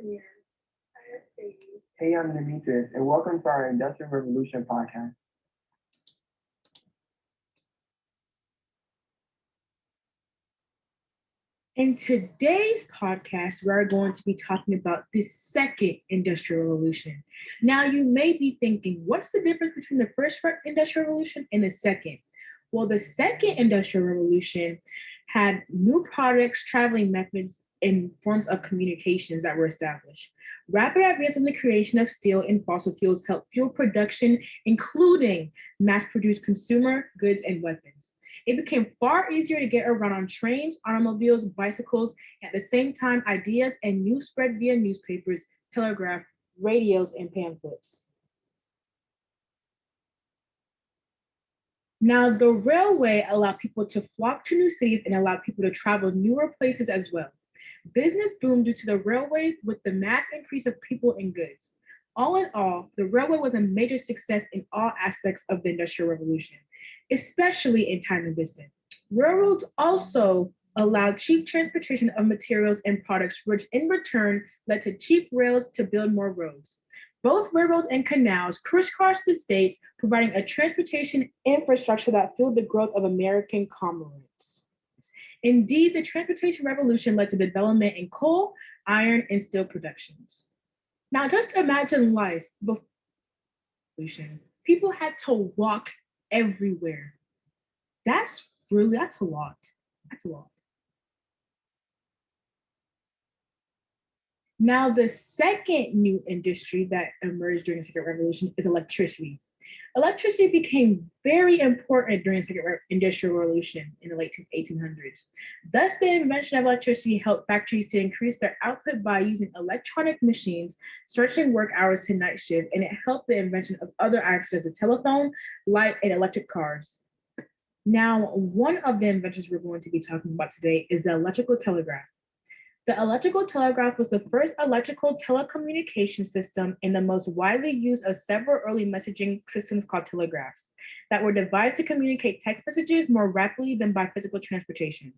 Chanie. I have Sadie. Hey, I'm Demetrius, and welcome to our Industrial Revolution podcast. In today's podcast, we're going to be talking about the second industrial revolution. Now, you may be thinking, what's the difference between the first industrial revolution and the second? Well, the second industrial revolution had new products, traveling methods, and forms of communications that were established. Rapid advance in the creation of steel and fossil fuels helped fuel production, including mass-produced consumer goods and weapons. It became far easier to get around on trains, automobiles, bicycles. At the same time, ideas and news spread via newspapers, telegraph, radios, and pamphlets. Now, the railway allowed people to flock to new cities and allowed people to travel newer places as well. Business boomed due to the railway with the mass increase of people and goods. All in all, the railway was a major success in all aspects of the Industrial Revolution, especially in time and distance. Railroads also allowed cheap transportation of materials and products, which in return led to cheap rails to build more roads. Both railroads and canals crisscrossed the states, providing a transportation infrastructure that fueled the growth of American commerce. Indeed, the transportation revolution led to development in coal, iron, and steel productions. Now, just imagine life before the revolution. People had to walk everywhere. That's a lot. That's a lot. Now, the second new industry that emerged during the Second Revolution is electricity. Electricity became very important during the Second Industrial Revolution in the late 1800s. Thus, the invention of electricity helped factories to increase their output by using electronic machines, stretching work hours to night shift, and it helped the invention of other items such as the telephone, light, and electric cars. Now, one of the inventions we're going to be talking about today is the electrical telegraph. The electrical telegraph was the first electrical telecommunication system and the most widely used of several early messaging systems called telegraphs that were devised to communicate text messages more rapidly than by physical transportation.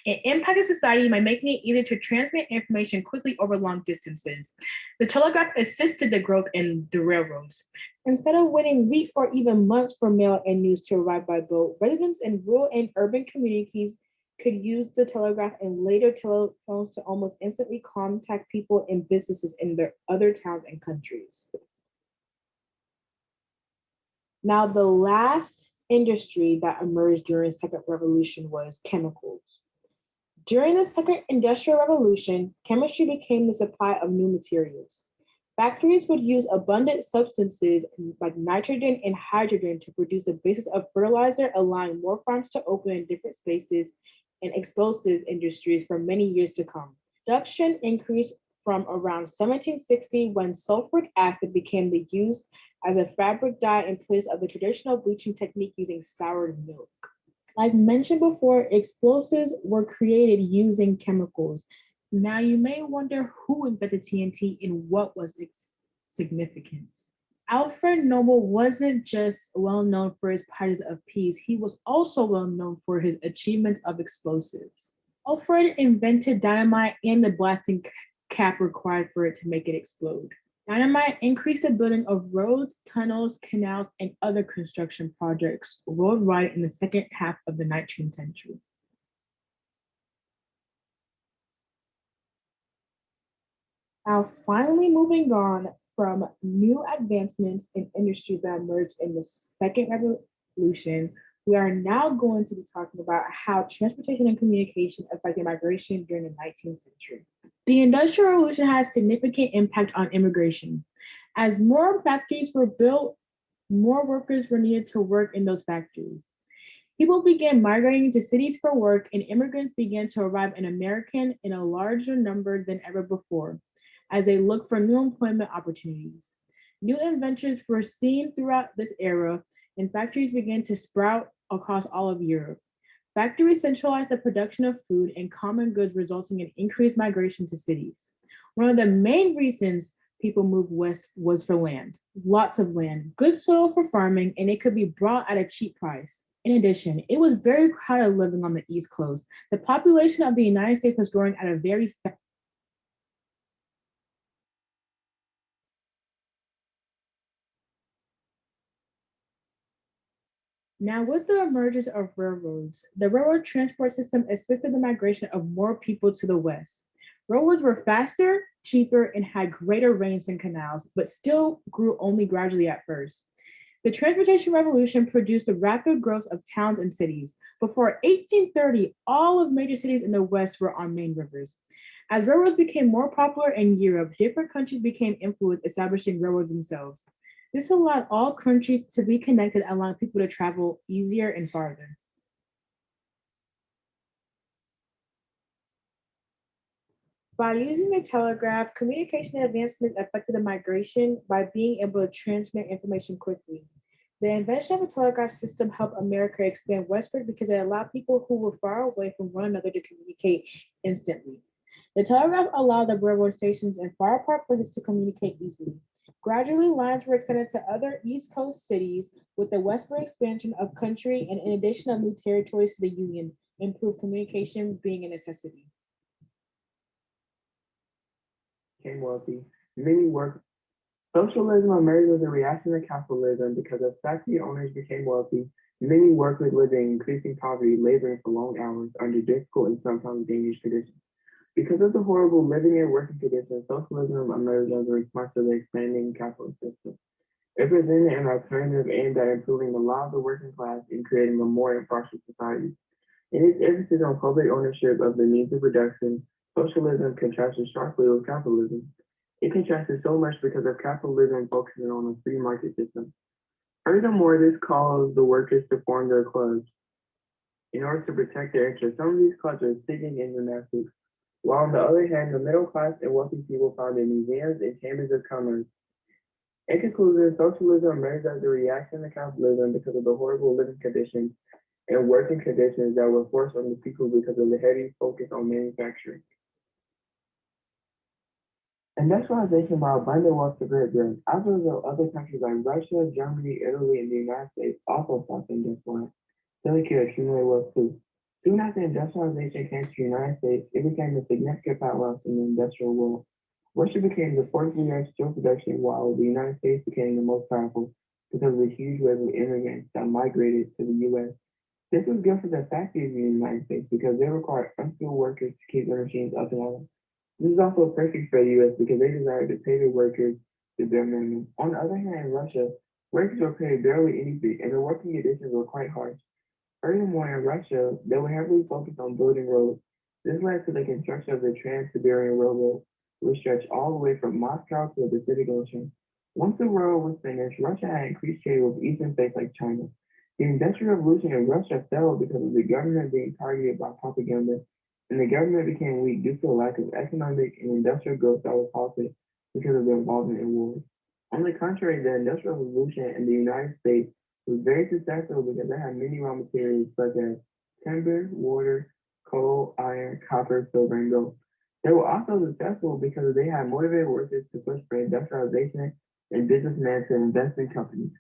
It impacted society by making it easier to transmit information quickly over long distances. The telegraph assisted the growth in the railroads. Instead of waiting weeks or even months for mail and news to arrive by boat, residents in rural and urban communities could use the telegraph and later telephones to almost instantly contact people and businesses in their other towns and countries. Now, the last industry that emerged during the Second Revolution was chemicals. During the Second Industrial Revolution, chemistry became the supply of new materials. Factories would use abundant substances like nitrogen and hydrogen to produce the basis of fertilizer, allowing more farms to open in different spaces and explosive industries for many years to come. Production increased from around 1760 when sulfuric acid became used as a fabric dye in place of the traditional bleaching technique using soured milk. Like mentioned before, explosives were created using chemicals. Now you may wonder who invented TNT and what was its significance. Alfred Nobel wasn't just well known for his prizes of peace, he was also well known for his achievements of explosives. Alfred invented dynamite and the blasting cap required for it to make it explode. Dynamite increased the building of roads, tunnels, canals, and other construction projects worldwide in the second half of the 19th century. Now, finally moving on from new advancements in industry that emerged in the Second Revolution, we are now going to be talking about how transportation and communication affected migration during the 19th century. The Industrial Revolution had a significant impact on immigration. As more factories were built, more workers were needed to work in those factories. People began migrating to cities for work, and immigrants began to arrive in America in a larger number than ever before, as they looked for new employment opportunities. New inventions were seen throughout this era, and factories began to sprout across all of Europe. Factories centralized the production of food and common goods, resulting in increased migration to cities. One of the main reasons people moved west was for land. Lots of land, good soil for farming, and it could be brought at a cheap price. In addition, it was very crowded living on the East Coast. The population of the United States was growing at a very fast Now, with the emergence of railroads, the railroad transport system assisted the migration of more people to the West. Railroads were faster, cheaper, and had greater range than canals, but still grew only gradually at first. The transportation revolution produced the rapid growth of towns and cities. Before 1830, all of major cities in the West were on main rivers. As railroads became more popular in Europe, different countries became influenced, establishing railroads themselves. This allowed all countries to be connected, allowing people to travel easier and farther. By using the telegraph, communication advancements affected the migration by being able to transmit information quickly. The invention of the telegraph system helped America expand westward because it allowed people who were far away from one another to communicate instantly. The telegraph allowed the railroad stations in far apart places to communicate easily. Gradually, lines were extended to other East Coast cities with the westward expansion of country and in addition of new territories to the Union, improved communication being a necessity. Became wealthy. Many work. Socialism emerged as a reaction to capitalism because as factory owners became wealthy, many workers lived in increasing poverty, laboring for long hours under difficult and sometimes dangerous conditions. Because of the horrible living and working conditions, socialism emerged as a response to the expanding capitalist system. It presented an alternative aimed at improving the lives of the working class and creating a more impartial society. In its emphasis on public ownership of the means of production, socialism contrasted sharply with capitalism. It contrasted so much because of capitalism focusing on a free market system. Furthermore, this caused the workers to form their clubs in order to protect their interests. Some of these clubs are sitting in gymnastics, while on the other hand, the middle class and wealthy people founded museums and chambers of commerce. In conclusion, socialism emerged as a reaction to capitalism because of the horrible living conditions and working conditions that were forced on the people because of the heavy focus on manufacturing. Industrialization brought abundant wealth to Great Britain. As a result, other countries like Russia, Germany, Italy, and the United States also sought to industrialize, so they could accumulate wealth too. Soon after industrialization came to the United States, it became a significant powerhouse in the industrial world. Russia became the fourth leader in steel production, while the United States became the most powerful because of the huge wave of immigrants that migrated to the U.S. This was good for the factories in the United States because they required unskilled workers to keep their machines up and running. This is also perfect for the US because they desired to pay their workers the bare minimum. On the other hand, in Russia, workers were paid barely anything and the working conditions were quite harsh. Furthermore, in Russia, they were heavily focused on building roads. This led to the construction of the Trans-Siberian Railroad, which stretched all the way from Moscow to the Pacific Ocean. Once the railroad was finished, Russia had increased trade with eastern states like China. The Industrial Revolution in Russia failed because of the government being targeted by propaganda, and the government became weak due to a lack of economic and industrial growth that was halted because of the involvement in wars. On the contrary, the Industrial Revolution in the United States was very successful because it had many raw materials such as timber, water, coal, iron, copper, silver, and gold. They were also successful because they had motivated workers to push for industrialization and businessmen to invest in companies.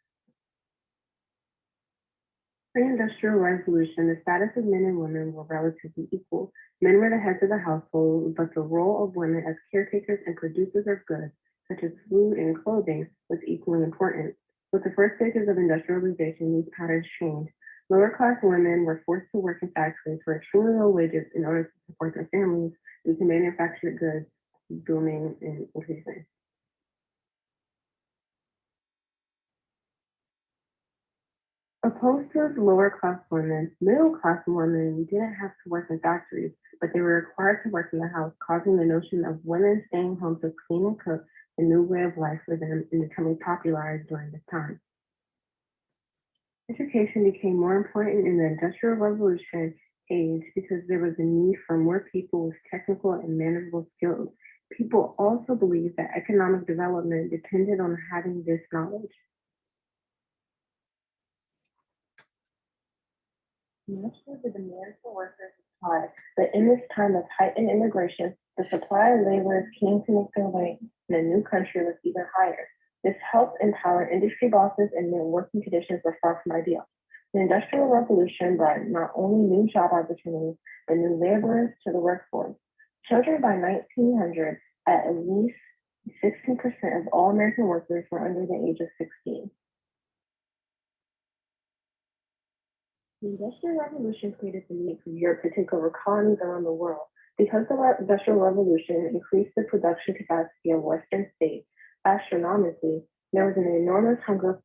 Pre-industrial revolution, the status of men and women were relatively equal. Men were the heads of the household, but the role of women as caretakers and producers of goods, such as food and clothing, was equally important. With the first stages of industrialization, these patterns changed. Lower class women were forced to work in factories for extremely low wages in order to support their families due to manufactured goods booming and increasing. Opposed to lower class women, middle class women didn't have to work in factories, but they were required to work in the house, causing the notion of women staying home to clean and cook a new way of life for them and becoming popularized during this time. Education became more important in the Industrial Revolution age because there was a need for more people with technical and manageable skills. People also believed that economic development depended on having this knowledge. Naturally, the demand for workers is high, but in this time of heightened immigration, the supply of laborers keen to make their way in a new country was even higher. This helped empower industry bosses and their working conditions were far from ideal. The Industrial Revolution brought not only new job opportunities, but new laborers to the workforce. Children by 1900, at least 16% of all American workers were under the age of 16. The Industrial Revolution created the need for Europe to take over colonies around the world. Because the Industrial Revolution increased the production capacity of Western states astronomically, there was an enormous hunger